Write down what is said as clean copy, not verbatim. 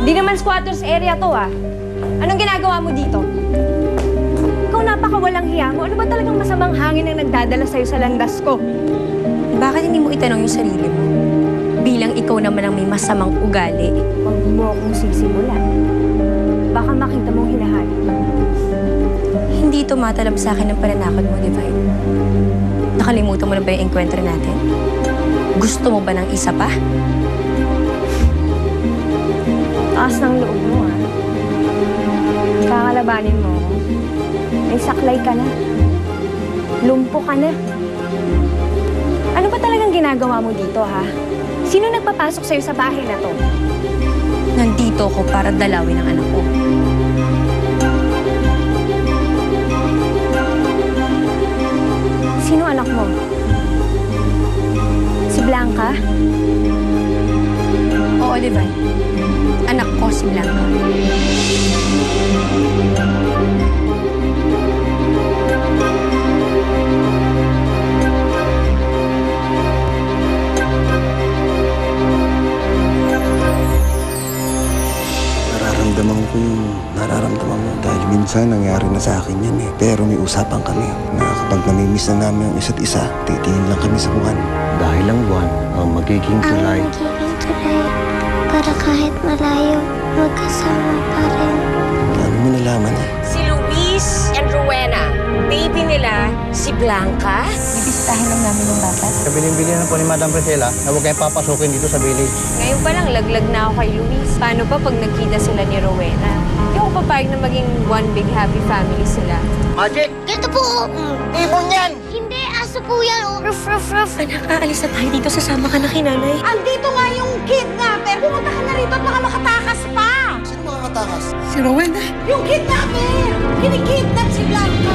Hindi naman squatters area to, ah. Anong ginagawa mo dito? Ikaw napakawalang hiya mo. Ano ba talagang masamang hangin ang nagdadala sa'yo sa landas ko? Bakit hindi mo itanong yung sarili mo? Bilang ikaw naman ang may masamang ugali. Huwag mo akong sisimulan. Baka makita mong hinahanap. Hindi tumatalab sa akin ang pananakot mo, Divine. Nakalimutan mo na ba yung enkwentro natin? Gusto mo ba ng isa pa? Taas ng loob mo, ah. Kakalabanin mo ako. May saklay ka na. Lumpo ka na. Ano ba talagang ginagawa mo dito, ha? Sino nagpapasok sa'yo sa bahay na to? Nandito ako para dalawin ang anak ko. Sino anak mo? Si Blanca? Oo, Divine. Anak ko si Blanca. Nararamdaman ko yung nararamdaman mo dahil minsan nangyari na sa akin yan eh. Pero may usapan kami na kapag namimiss na namin ang isa't isa, titingin lang kami sa buwan. Dahil ang buwan ang magiging tulay. Ang magiging tulay para kahit malayo, magkasama pa rin. Ano mo nalaman eh? Si Luis and Rowena, baby nila, si Blanca. Bibisitahin lang namin yung bata. Kabiling-bilin na po ni Madam Priscilla na huwag kayo papasukin dito sa village. Ngayon pa lang, laglag na ako kay Luis. Paano pa pag nagkita sila ni Rowena? Hindi ako papayag na maging one big happy family sila. Magic! Ganito po! Ibon yan! Hindi, aso po yan. Ruff, ruff, ruff. Anak, aalis na tayo dito. Sasama ka na kinanay. Andito nga yung kidnapper. Pumunta ka na rito at baka makatakas pa. Sino makakatakas? Si Rowena! Yung kidnapper! Kinikidnap si Blanca.